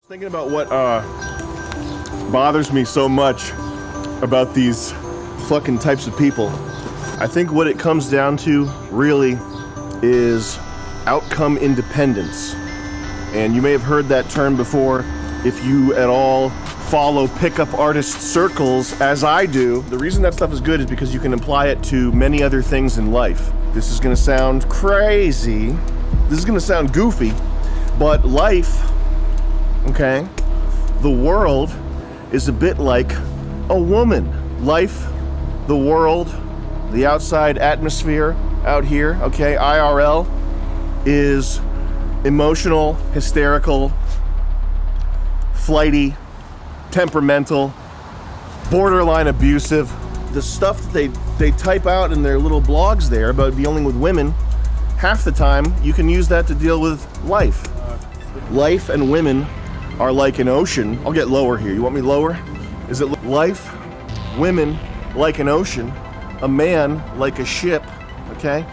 Thinking about what bothers me so much about these fucking types of people. I think what it comes down to really is outcome independence. And you may have heard that term before if you at all follow pickup artist circles as I do. The reason that stuff is good is because you can apply it to many other things in life. This is gonna sound crazy. This is gonna sound goofy, but life, okay, the world is a bit like a woman. Life, the world, the outside atmosphere out here, okay, IRL, is emotional, hysterical, flighty, temperamental, borderline abusive. The stuff that they type out in their little blogs there about dealing with women, half the time you can use that to deal with life. Life and women are like an ocean. I'll get lower here. You want me lower? Is it life, women like an ocean, a man like a ship, okay?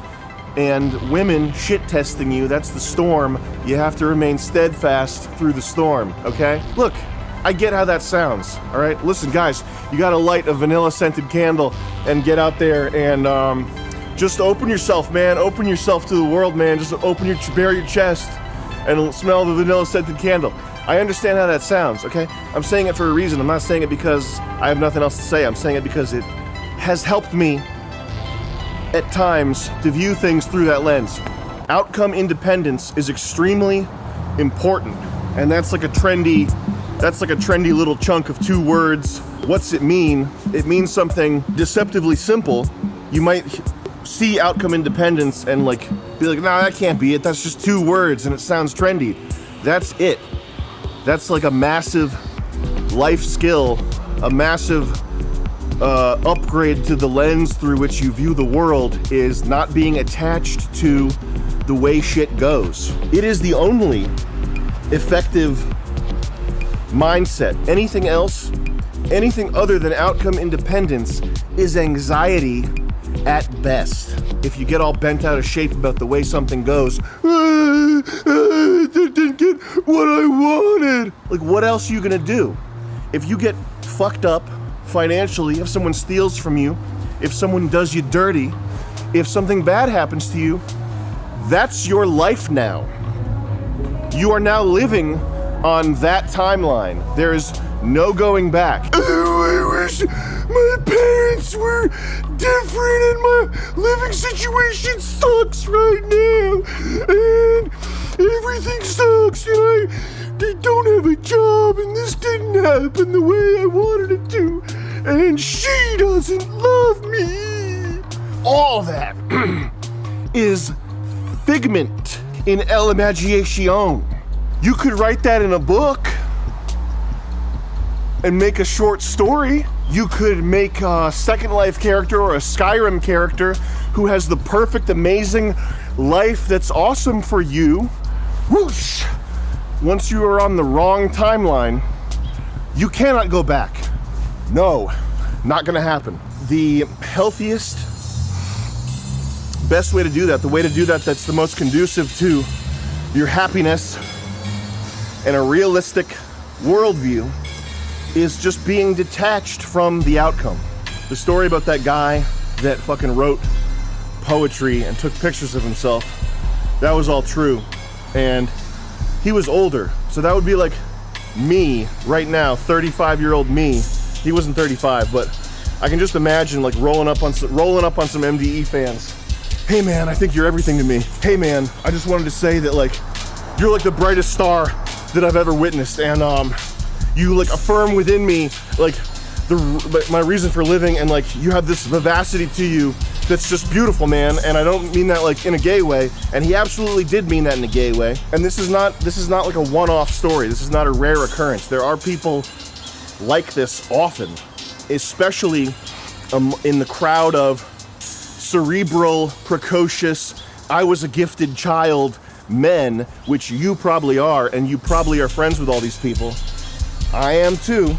And women shit testing you, that's the storm. You have to remain steadfast through the storm, okay? Look, I get how that sounds, all right? Listen, guys, you gotta light a vanilla scented candle and get out there and just open yourself, man. Open yourself to the world, man. Just bare your chest and smell the vanilla scented candle. I understand how that sounds, okay? I'm saying it for a reason. I'm not saying it because I have nothing else to say. I'm saying it because it has helped me at times to view things through that lens. Outcome independence is extremely important, and that's like a trendy little chunk of 2 words. What's it mean? It means something deceptively simple. You might see outcome independence and like be like, nah, that can't be it. That's just 2 words and it sounds trendy. That's it. That's like a massive life skill, a massive upgrade to the lens through which you view the world, is not being attached to the way shit goes. It is the only effective mindset. Anything else, anything other than outcome independence is anxiety at best. If you get all bent out of shape about the way something goes, I didn't get what I wanted. Like, what else are you gonna do? If you get fucked up financially, if someone steals from you, if someone does you dirty, if something bad happens to you, that's your life now. You are now living on that timeline. There is no going back. Oh, I wish my parents were different and my living situation sucks right now. And everything sucks and I don't have a job and this didn't happen the way I wanted it to. And she doesn't love me. All that is figment in el imagination. You could write that in a book and make a short story. You could make a Second Life character or a Skyrim character who has the perfect, amazing life that's awesome for you. Whoosh! Once you are on the wrong timeline, you cannot go back. No, not gonna happen. The healthiest, best way to do that, the way to do that that's the most conducive to your happiness and a realistic worldview, is just being detached from the outcome. The story about that guy that fucking wrote poetry and took pictures of himself, that was all true. And he was older, so that would be like me right now, 35-year-old me. He wasn't 35, but I can just imagine like rolling up on some MDE fans. Hey man, I think you're everything to me. Hey man, I just wanted to say that like you're like the brightest star that I've ever witnessed, and you like affirm within me like my reason for living, and like you have this vivacity to you that's just beautiful, man. And I don't mean that like in a gay way, and he absolutely did mean that in a gay way. And this is not like a one-off story. This is not a rare occurrence. There are people like this often, especially in the crowd of cerebral, precocious, I was a gifted child men, which you probably are, and you probably are friends with all these people. I am too.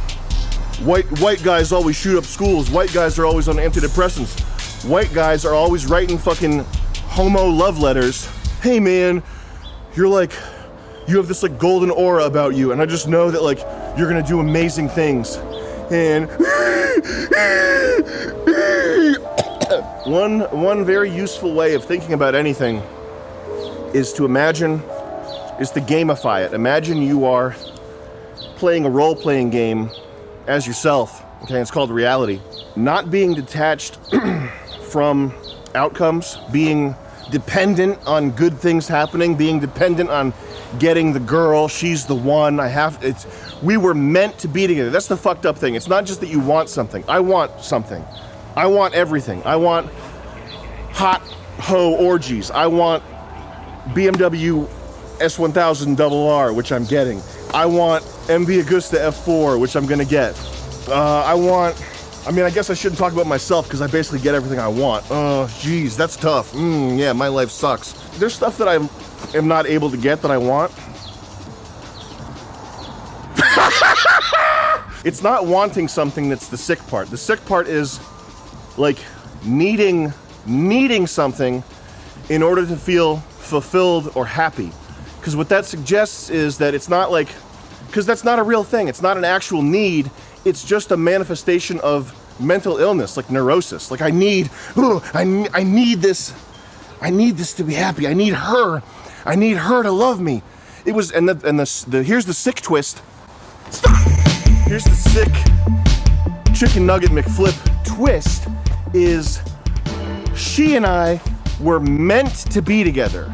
White guys always shoot up schools. White guys are always on antidepressants. White guys are always writing fucking homo love letters. Hey man, you're like you have this like golden aura about you, and I just know that like you're gonna do amazing things. And one very useful way of thinking about anything is to gamify it. Imagine you are playing a role-playing game as yourself. Okay, it's called reality. Not being detached from outcomes, being dependent on good things happening, being dependent on getting the girl, she's the one, we were meant to be together. That's the fucked up thing. It's not just that you want something. I want something. I want everything. I want hot hoe orgies. I want BMW S1000 RR, which I'm getting. I want MV Agusta F4, which I'm gonna get. I guess I shouldn't talk about myself because I basically get everything I want. Oh, geez, that's tough. Yeah, my life sucks. There's stuff that I am not able to get that I want. It's not wanting something that's the sick part. The sick part is like needing something in order to feel fulfilled or happy. Because what that suggests is that it's not like, because that's not a real thing. It's not an actual need. It's just a manifestation of mental illness, like neurosis. Like I need this. I need this to be happy. I need her to love me. It was, and here's the sick twist. Here's the sick chicken nugget McFlip twist is she and I were meant to be together.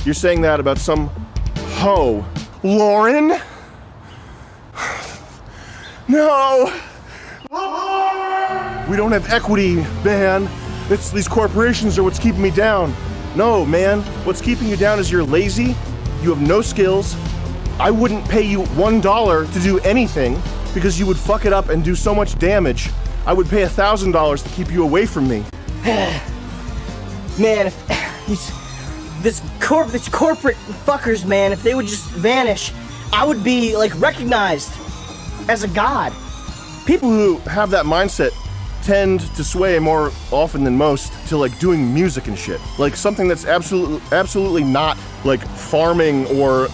You're saying that about some hoe. Lauren? No! We don't have equity, man. These corporations are what's keeping me down. No, man. What's keeping you down is you're lazy, you have no skills. I wouldn't pay you $1 to do anything because you would fuck it up and do so much damage. I would pay $1,000 to keep you away from me. Man, if this corporate fuckers, man, if they would just vanish, I would be like recognized as a god. People who have that mindset tend to sway more often than most to like doing music and shit. Like something that's absolutely not like farming or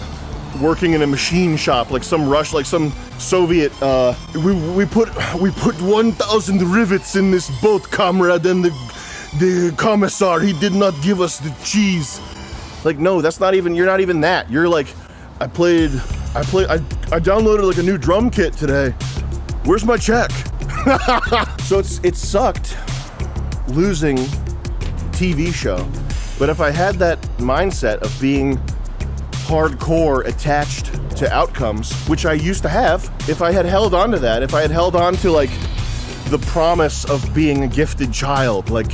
working in a machine shop, like some Soviet, we put 1,000 rivets in this boat, comrade, and the commissar, he did not give us the cheese. Like, no, that's not even, you're not even that. You're like, I downloaded like a new drum kit today. Where's my check? So it sucked losing TV show. But if I had that mindset of being hardcore attached to outcomes, which I used to have, if I had held on to that, if I had held on to like the promise of being a gifted child, like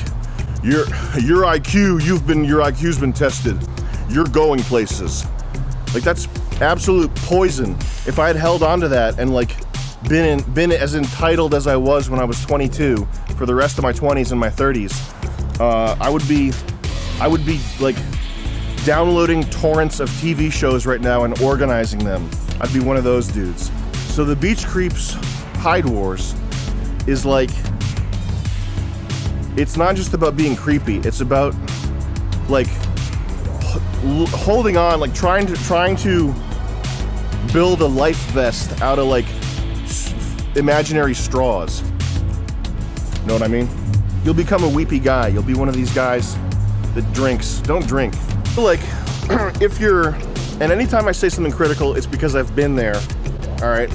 your IQ's been tested, you're going places. Like that's absolute poison. If I had held on to that and like been as entitled as I was when I was 22 for the rest of my 20s and my 30s, I would be like downloading torrents of TV shows right now and organizing them. I'd be one of those dudes. So the Beach Creeps Hydewars is like, it's not just about being creepy, it's about like holding on, like trying to build a life vest out of like imaginary straws. Know what I mean? You'll become a weepy guy. You'll be one of these guys that drinks. Don't drink. Like, and anytime I say something critical, it's because I've been there, all right?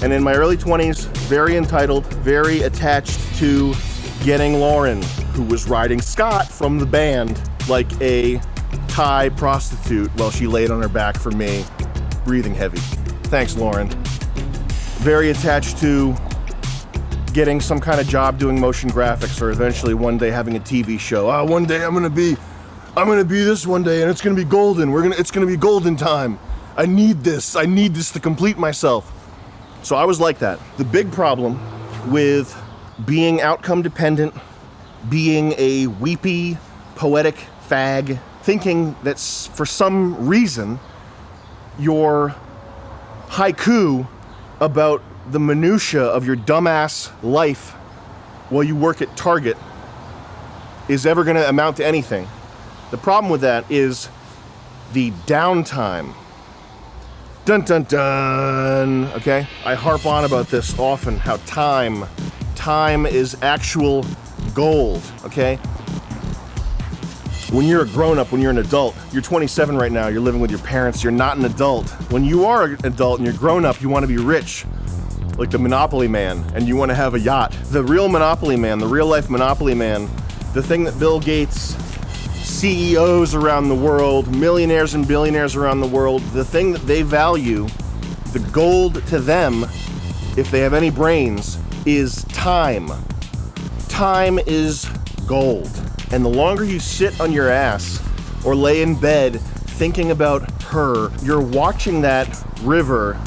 And in my early 20s, very entitled, very attached to getting Lauren, who was riding Scott from the band like a Thai prostitute while she laid on her back for me, breathing heavy. Thanks, Lauren. Very attached to getting some kind of job doing motion graphics, or eventually one day having a TV show. One day I'm gonna be this one day, and it's gonna be golden. It's gonna be golden time. I need this to complete myself. So I was like that. The big problem with being outcome dependent, being a weepy, poetic fag, thinking that for some reason your haiku about the minutia of your dumbass life while you work at Target is ever gonna amount to anything. The problem with that is the downtime Dun dun dun, okay? I harp on about this often, how time is actual gold, okay? When you're a grown-up, when you're an adult, you're 27 right now, you're living with your parents, you're not an adult. When you are an adult and you're grown up, you want to be rich, like the Monopoly man, and you want to have a yacht. The real Monopoly man, the real life Monopoly man, the thing that Bill Gates, CEOs around the world, millionaires and billionaires around the world, the thing that they value, the gold to them, if they have any brains, is time. Time is gold. And the longer you sit on your ass or lay in bed thinking about her, you're watching that river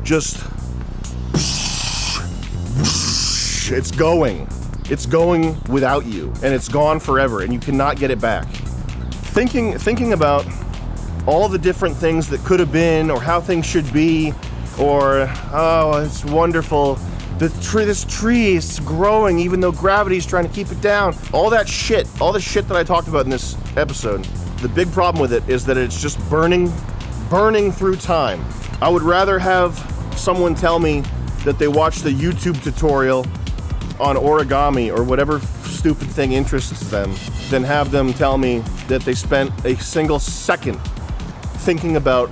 just, it's going. It's going without you, and it's gone forever, and you cannot get it back. Thinking about all the different things that could have been, or how things should be, or, oh, it's wonderful. This tree is growing even though gravity's trying to keep it down. All that shit, all the shit that I talked about in this episode, the big problem with it is that it's just burning through time. I would rather have someone tell me that they watched the YouTube tutorial on origami or whatever stupid thing interests them than have them tell me that they spent a single second thinking about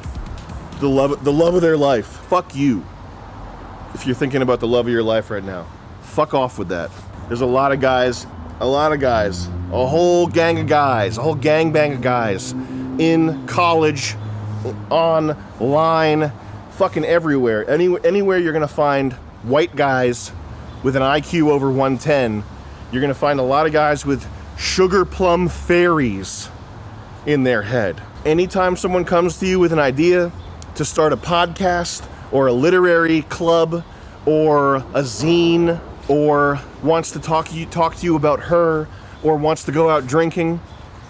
the love of their life. Fuck you. If you're thinking about the love of your life right now, fuck off with that. There's a lot of guys, a whole gang of guys, a whole gangbang of guys in college, online, fucking everywhere. Anywhere you're gonna find white guys with an IQ over 110, you're gonna find a lot of guys with sugar plum fairies in their head. Anytime someone comes to you with an idea to start a podcast, or a literary club, or a zine, or wants to talk to you about her, or wants to go out drinking,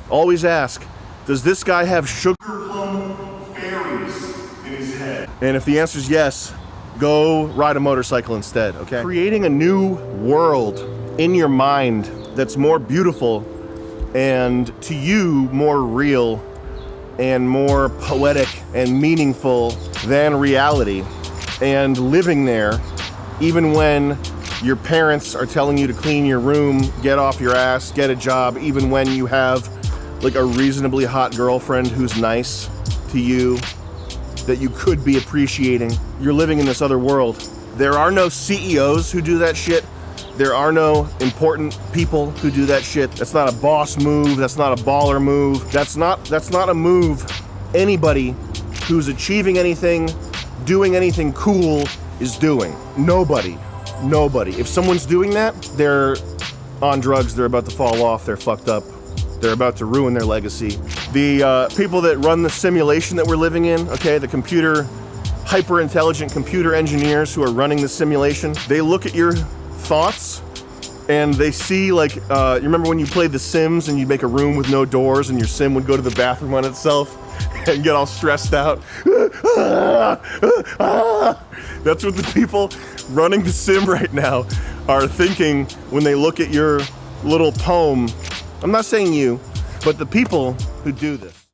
always ask, does this guy have sugar plum fairies in his head? And if the answer is yes, go ride a motorcycle instead, okay? Creating a new world in your mind that's more beautiful and to you more real and more poetic and meaningful than reality, and living there even when your parents are telling you to clean your room, get off your ass, get a job, even when you have like a reasonably hot girlfriend who's nice to you that you could be appreciating. You're living in this other world. There are no CEOs who do that shit. There are no important people who do that shit. That's not a boss move. That's not a baller move. That's not a move anybody who's achieving anything, doing anything cool is doing. Nobody. If someone's doing that, they're on drugs, they're about to fall off, they're fucked up, they're about to ruin their legacy. The people that run the simulation that we're living in, okay, the hyper-intelligent computer engineers who are running the simulation, they look at your thoughts and they see, like, you remember when you played The Sims and you'd make a room with no doors and your sim would go to the bathroom on itself and get all stressed out? That's what the people running the sim right now are thinking when they look at your little poem. I'm not saying you, but the people who do this.